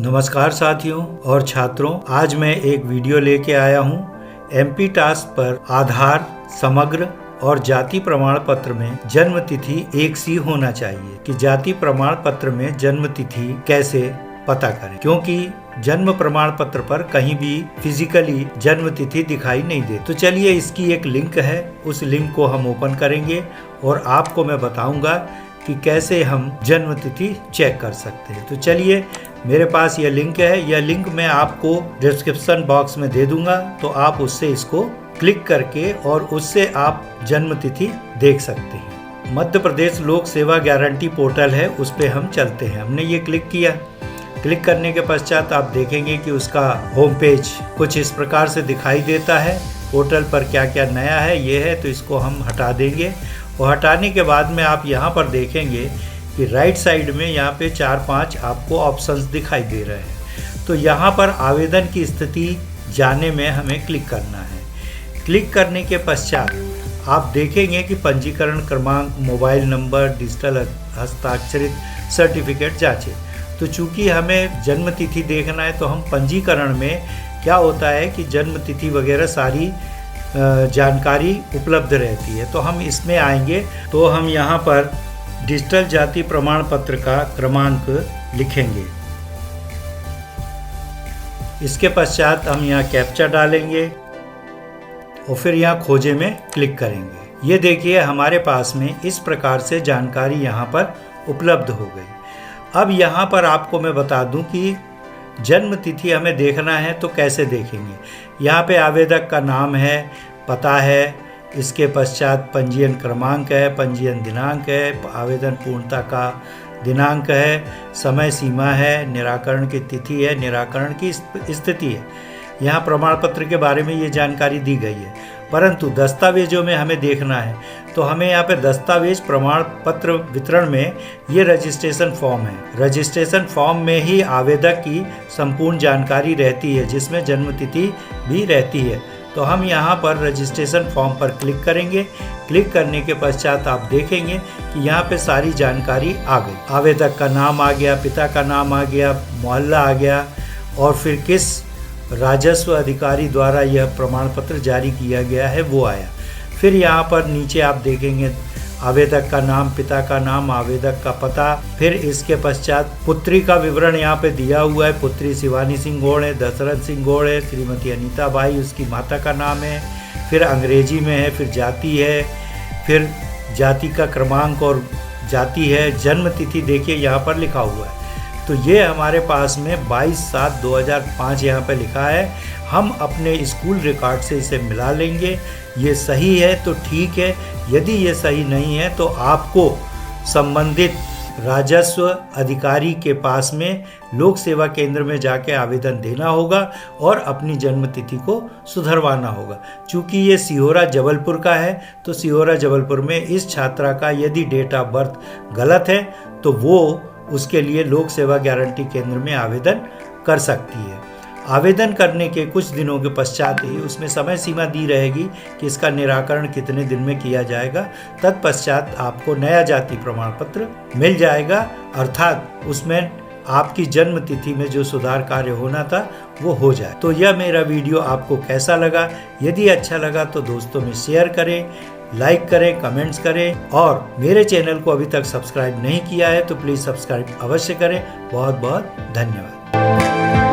नमस्कार साथियों और छात्रों, आज मैं एक वीडियो लेके आया हूँ एमपी टास्क पर आधार, समग्र और जाति प्रमाण पत्र में जन्म तिथि एक सी होना चाहिए कि जाति प्रमाण पत्र में जन्म तिथि कैसे पता करें, क्योंकि जन्म प्रमाण पत्र पर कहीं भी फिजिकली जन्म तिथि दिखाई नहीं दे। तो चलिए, इसकी एक लिंक है, उस लिंक को हम ओपन करेंगे और आपको मैं बताऊंगा कि कैसे हम जन्म तिथि चेक कर सकते हैं। तो चलिए, मेरे पास यह लिंक है, यह लिंक मैं आपको डिस्क्रिप्शन बॉक्स में दे दूंगा, तो आप उससे इसको क्लिक करके और उससे आप जन्म तिथि देख सकते हैं। मध्य प्रदेश लोक सेवा गारंटी पोर्टल है, उस पर हम चलते हैं। हमने ये क्लिक किया। क्लिक करने के पश्चात आप देखेंगे कि उसका होम पेज कुछ इस प्रकार से दिखाई देता है। पोर्टल पर क्या क्या नया है ये है, तो इसको हम हटा देंगे। और हटाने के बाद में आप यहाँ पर देखेंगे कि राइट साइड में यहाँ पे 4-5 आपको ऑप्शंस दिखाई दे रहे हैं। तो यहाँ पर आवेदन की स्थिति जाने में हमें क्लिक करना है। क्लिक करने के पश्चात आप देखेंगे कि पंजीकरण क्रमांक, मोबाइल नंबर, डिजिटल हस्ताक्षरित सर्टिफिकेट जांचें। तो चूंकि हमें जन्म तिथि देखना है, तो हम पंजीकरण में क्या होता है कि जन्म तिथि वगैरह सारी जानकारी उपलब्ध रहती है। तो हम इसमें आएंगे, तो हम यहाँ पर डिजिटल जाति प्रमाण पत्र का क्रमांक लिखेंगे। इसके पश्चात हम यहाँ कैप्चा डालेंगे और फिर यहाँ खोजे में क्लिक करेंगे। ये देखिए, हमारे पास में इस प्रकार से जानकारी यहाँ पर उपलब्ध हो गई। अब यहाँ पर आपको मैं बता दूं कि जन्म तिथि हमें देखना है तो कैसे देखेंगे। यहाँ पे आवेदक का नाम है, पता है, इसके पश्चात पंजीयन क्रमांक है, पंजीयन दिनांक है, आवेदन पूर्णता का दिनांक है, समय सीमा है, निराकरण की तिथि है, निराकरण की स्थिति है। यहाँ प्रमाण पत्र के बारे में ये जानकारी दी गई है। परंतु दस्तावेजों में हमें देखना है, तो हमें यहाँ पे दस्तावेज प्रमाण पत्र वितरण में ये रजिस्ट्रेशन फॉर्म है। रजिस्ट्रेशन फॉर्म में ही आवेदक की संपूर्ण जानकारी रहती है, जिसमें जन्म तिथि भी रहती है। तो हम यहाँ पर रजिस्ट्रेशन फॉर्म पर क्लिक करेंगे। क्लिक करने के पश्चात आप देखेंगे कि यहाँ पे सारी जानकारी आ गई। आवेदक का नाम आ गया, पिता का नाम आ गया, मोहल्ला आ गया और फिर किस राजस्व अधिकारी द्वारा यह प्रमाण पत्र जारी किया गया है वो आया। फिर यहाँ पर नीचे आप देखेंगे आवेदक का नाम, पिता का नाम, आवेदक का पता। फिर इसके पश्चात पुत्री का विवरण यहाँ पे दिया हुआ है। पुत्री शिवानी सिंह गौड़ है, दशरथ सिंह गौड़ है, श्रीमती अनीता बाई उसकी माता का नाम है। फिर अंग्रेजी में है, फिर जाति है, फिर जाति का क्रमांक और जाति है। जन्म तिथि देखिए यहाँ पर लिखा हुआ है। तो ये हमारे पास में 22/7/2005 यहाँ पे लिखा है। हम अपने स्कूल रिकॉर्ड से इसे मिला लेंगे। ये सही है तो ठीक है, यदि ये सही नहीं है तो आपको संबंधित राजस्व अधिकारी के पास में लोक सेवा केंद्र में जाके आवेदन देना होगा और अपनी जन्म तिथि को सुधरवाना होगा। चूँकि ये सिहोरा जबलपुर का है, तो सिहोरा जबलपुर में इस छात्रा का यदि डेट ऑफ बर्थ गलत है तो वो उसके लिए लोक सेवा गारंटी केंद्र में आवेदन कर सकती है। आवेदन करने के कुछ दिनों के पश्चात ही उसमें समय सीमा दी रहेगी कि इसका निराकरण कितने दिन में किया जाएगा। तत्पश्चात आपको नया जाति प्रमाण पत्र मिल जाएगा, अर्थात उसमें आपकी जन्म तिथि में जो सुधार कार्य होना था वो हो जाए। तो यह मेरा वीडियो आपको कैसा लगा? यदि अच्छा लगा तो दोस्तों में शेयर करें, लाइक करें, कमेंट्स करें और मेरे चैनल को अभी तक सब्सक्राइब नहीं किया है तो प्लीज़ सब्सक्राइब अवश्य करें। बहुत बहुत धन्यवाद।